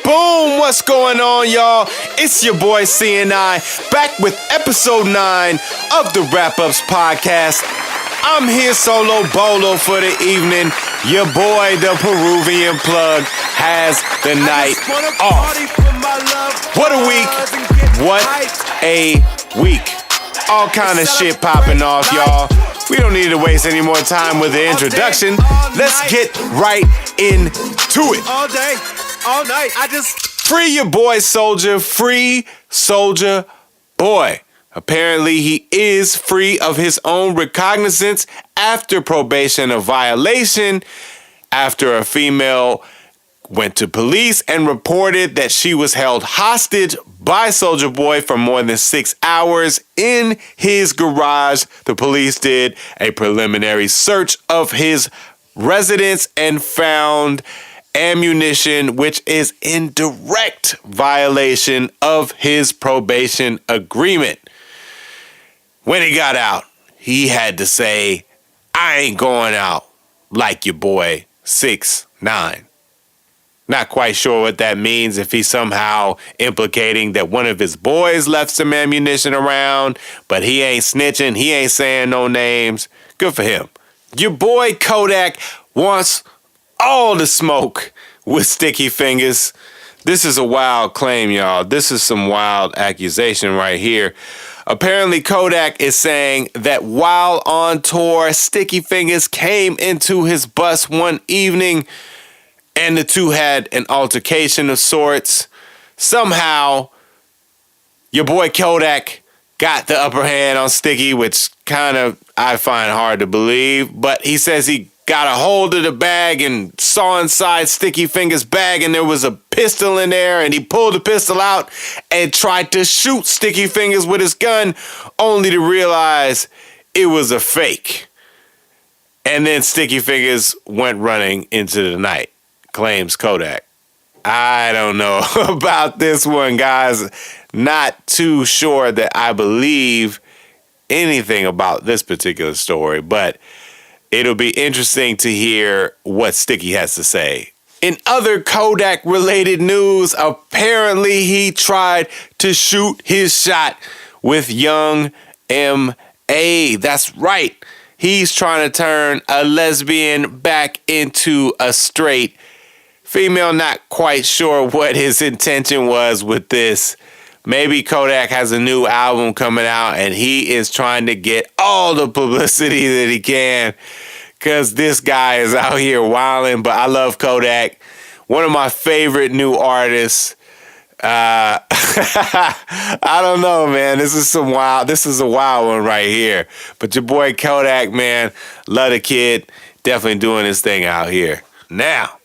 Boom! What's going on, y'all? It's your boy CNI, back with episode 9 of the Rap Upz podcast. I'm here solo bolo for the evening. Your boy, the Peruvian plug, has the night off. What a week. What a week. All kind of shit popping off, y'all. We don't need to waste any more time with the introduction. Let's get right into it. All day, all night. Free your boy Soldier. Free Soldier Boy. Apparently, he is free of his own recognizance after probation of violation, after a female went to police and reported that she was held hostage by Soldier Boy for more than 6 hours in his garage. The police did a preliminary search of his residence and found ammunition, which is in direct violation of his probation agreement. When he got out, he had to say, "I ain't going out like your boy 6ix9ine." Not quite sure what that means, if he's somehow implicating that one of his boys left some ammunition around, but he ain't snitching, he ain't saying no names. Good for him. Your boy Kodak wants all the smoke with Sticky Fingaz. This is a wild claim, y'all. This is some wild accusation right here. Apparently, Kodak is saying that while on tour, Sticky Fingaz came into his bus one evening and the two had an altercation of sorts. Somehow, your boy Kodak got the upper hand on Sticky, which kind of I find hard to believe. But he says he got a hold of the bag and saw inside Sticky Fingaz' bag, and there was a pistol in there, and he pulled the pistol out and tried to shoot Sticky Fingaz with his gun, only to realize it was a fake. And then Sticky Fingaz went running into the night, claims Kodak. I don't know about this one, guys. Not too sure that I believe anything about this particular story, but it'll be interesting to hear what Sticky has to say. In other Kodak-related news, apparently he tried to shoot his shot with Young M.A. That's right. He's trying to turn a lesbian back into a straight female. Not quite sure what his intention was with this. Maybe Kodak has a new album coming out and he is trying to get all the publicity that he can, because this guy is out here wilding. But I love Kodak. One of my favorite new artists. I don't know, man. This is a wild one right here. But your boy Kodak, man, love the kid. Definitely doing his thing out here. Now,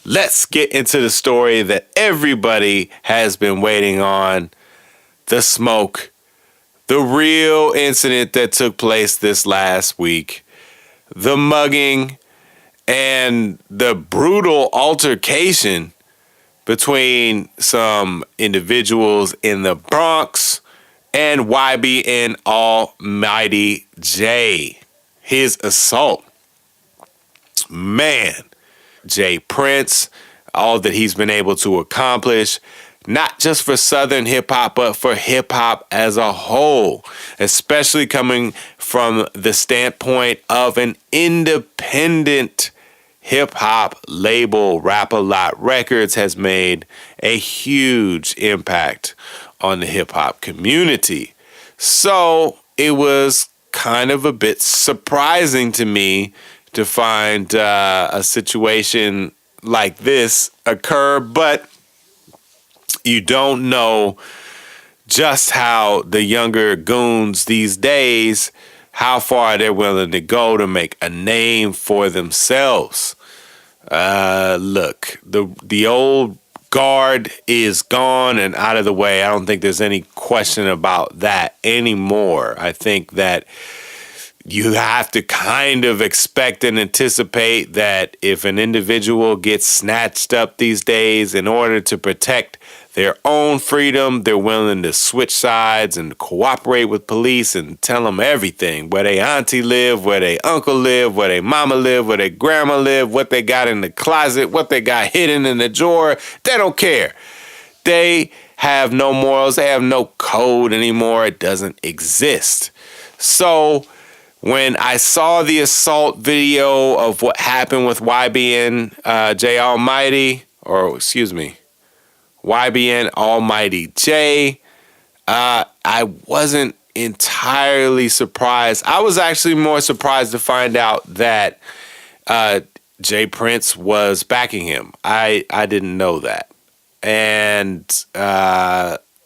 let's get into the story that everybody has been waiting on. The smoke. The real incident that took place this last week. The mugging and the brutal altercation between some individuals in the Bronx and YBN Almighty J. His assault. Man. Jay Prince, all that he's been able to accomplish, not just for Southern hip-hop, but for hip-hop as a whole, especially coming from the standpoint of an independent hip-hop label. Rap-A-Lot Records has made a huge impact on the hip-hop community. So it was kind of a bit surprising to me to find a situation like this occur, but you don't know just how the younger goons these days, how far they're willing to go to make a name for themselves. Look, the old guard is gone and out of the way. I don't think there's any question about that anymore. I think that you have to kind of expect and anticipate that if an individual gets snatched up these days, in order to protect their own freedom, they're willing to switch sides and cooperate with police and tell them everything. Where they auntie live, where they uncle live, where they mama live, where they grandma live, what they got in the closet, what they got hidden in the drawer. They don't care. They have no morals. They have no code anymore. It doesn't exist. So when I saw the assault video of what happened with YBN J Almighty, or excuse me, YBN Almighty J, I wasn't entirely surprised. I was actually more surprised to find out that Jay Prince was backing him. I didn't know that. And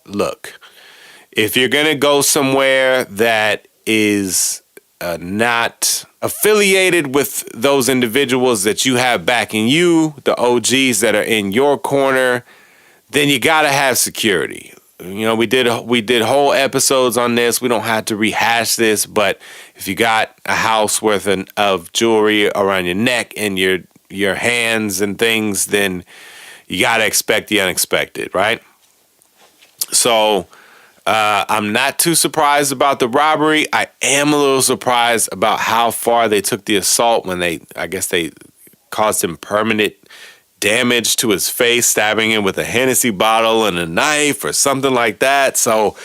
look, if you're going to go somewhere that is not affiliated with those individuals that you have backing you, the OGs that are in your corner, then you got to have security. You know, we did whole episodes on this. We don't have to rehash this, but if you got a house worth of jewelry around your neck and your hands and things, then you got to expect the unexpected, right? So I'm not too surprised about the robbery. I am a little surprised about how far they took the assault when I guess they caused him permanent damage to his face, stabbing him with a Hennessy bottle and a knife or something like that. So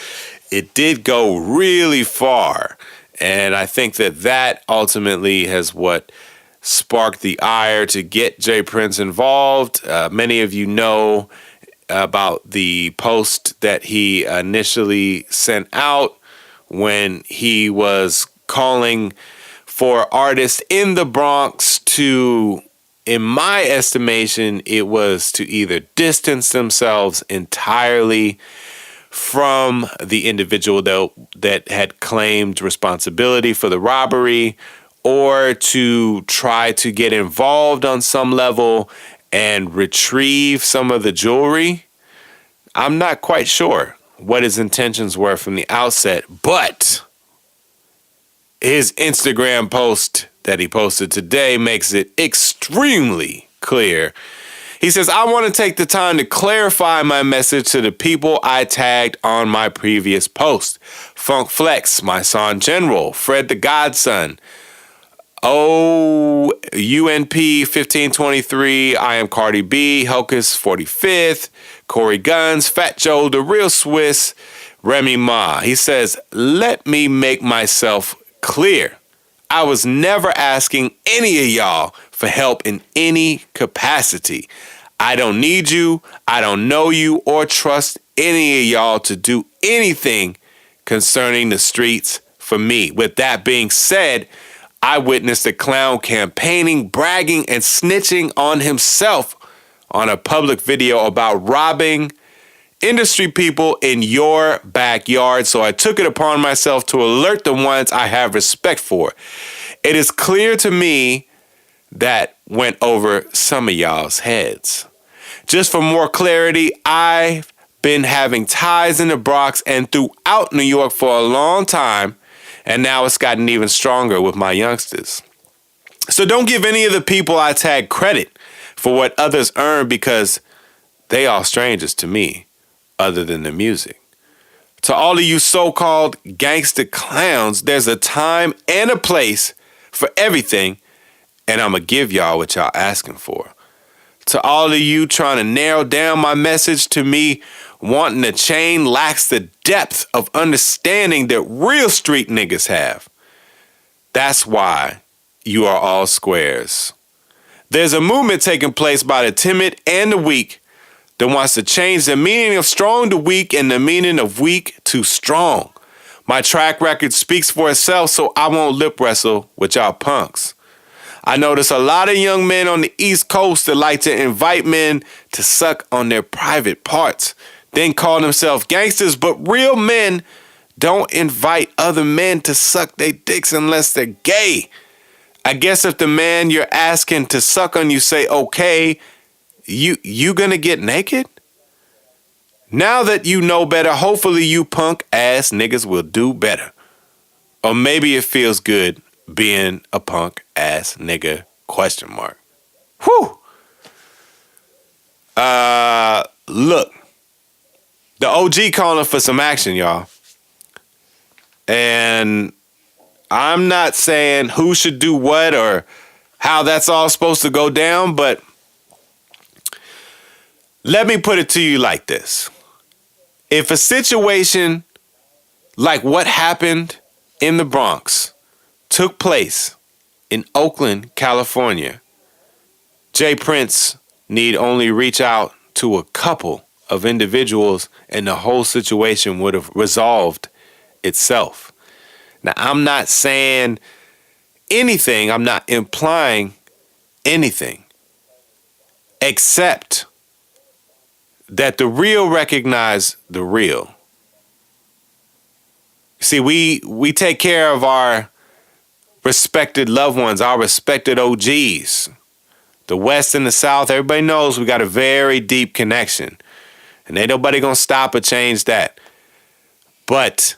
it did go really far. And I think that ultimately has what sparked the ire to get Jay Prince involved. Many of you know about the post that he initially sent out when he was calling for artists in the Bronx to, in my estimation, it was to either distance themselves entirely from the individual that had claimed responsibility for the robbery, or to try to get involved on some level and retrieve some of the jewelry. I'm not quite sure what his intentions were from the outset, but his Instagram post that he posted today makes it extremely clear. He says, I want to take the time to clarify my message to the people I tagged on my previous post. Funk Flex, my son General, Fred the Godson, UNP 1523, I am Cardi B, Hocus 45th, Corey Guns, Fat Joe, The Real Swiss, Remy Ma. He says, let me make myself clear. I was never asking any of y'all for help in any capacity. I don't need you, I don't know you, or trust any of y'all to do anything concerning the streets for me. With that being said, I witnessed a clown campaigning, bragging, and snitching on himself on a public video about robbing industry people in your backyard. So I took it upon myself to alert the ones I have respect for. It is clear to me that went over some of y'all's heads. Just for more clarity, I've been having ties in the Bronx and throughout New York for a long time. And now it's gotten even stronger with my youngsters. So don't give any of the people I tag credit for what others earn, because they are strangers to me other than the music. To all of you so-called gangster clowns, there's a time and a place for everything, and I'm going to give y'all what y'all asking for. To all of you trying to narrow down my message to me wanting to chain lacks the depth of understanding that real street niggas have. That's why you are all squares. There's a movement taking place by the timid and the weak that wants to change the meaning of strong to weak and the meaning of weak to strong. My track record speaks for itself, so I won't lip wrestle with y'all punks. I notice a lot of young men on the East Coast that like to invite men to suck on their private parts, then call themselves gangsters, but real men don't invite other men to suck their dicks unless they're gay. I guess if the man you're asking to suck on you say, okay, you gonna get naked? Now that you know better, hopefully you punk ass niggas will do better. Or maybe it feels good being a punk ass nigga, ? Whew. Look, the OG calling for some action, y'all. And I'm not saying who should do what or how that's all supposed to go down, but let me put it to you like this. If a situation like what happened in the Bronx took place in Oakland, California, J. Prince need only reach out to a couple of individuals and the whole situation would have resolved itself. Now, I'm not saying anything, I'm not implying anything, except that the real recognize the real. See, we take care of our respected loved ones, our respected OGs. The West and the South, everybody knows we got a very deep connection. And ain't nobody gonna stop or change that. But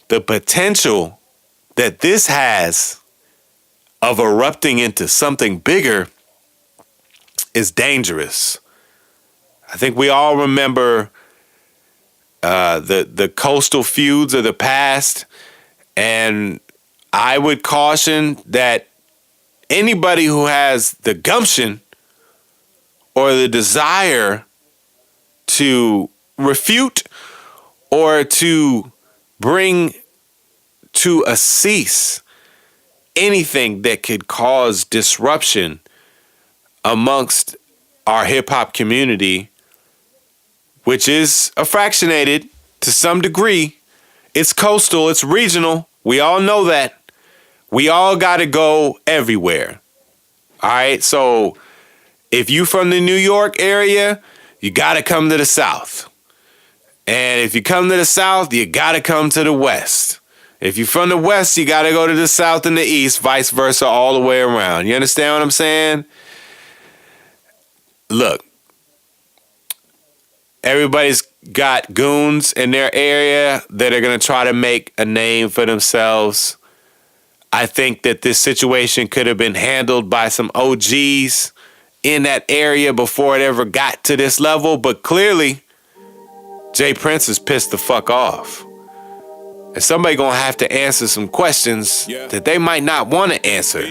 the potential that this has of erupting into something bigger is dangerous. I think we all remember the coastal feuds of the past, and I would caution that anybody who has the gumption or the desire to refute or to bring to a cease anything that could cause disruption amongst our hip-hop community, which is fractionated to some degree. It's coastal, it's regional. We all know that. We all got to go everywhere. All right, so if you from the New York area, you got to come to the South. And if you come to the South, you got to come to the West. If you're from the West, you got to go to the South and the East, vice versa, all the way around. You understand what I'm saying? Look, everybody's got goons in their area that are going to try to make a name for themselves. I think that this situation could have been handled by some OGs in that area before it ever got to this level. But clearly, J. Prince is pissed the fuck off. And somebody gonna have to answer some questions that they might not want to answer,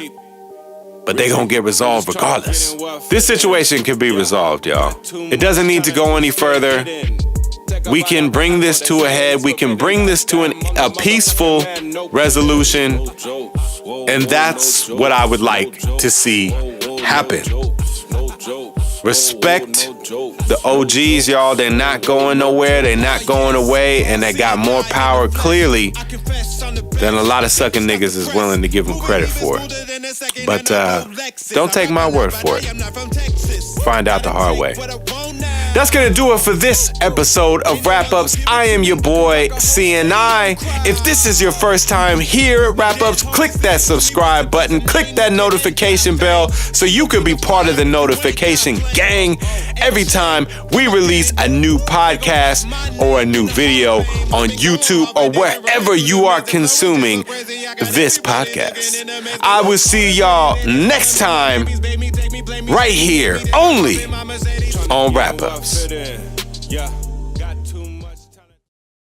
but they gonna get resolved regardless. This situation can be resolved, y'all. It doesn't need to go any further. We can bring this to a head. We can bring this to a peaceful resolution. And that's what I would like to see happen. Respect the OGs, y'all. They're not going nowhere. They're not going away. And they got more power, clearly, than a lot of sucking niggas is willing to give them credit for. But don't take my word for it. Find out the hard way. That's going to do it for this episode of Rap Upz. I am your boy, CNI. If this is your first time here at Rap Upz, click that subscribe button, click that notification bell so you can be part of the notification gang every time we release a new podcast or a new video on YouTube or wherever you are consuming this podcast. I will see y'all next time right here, only on Rap Upz.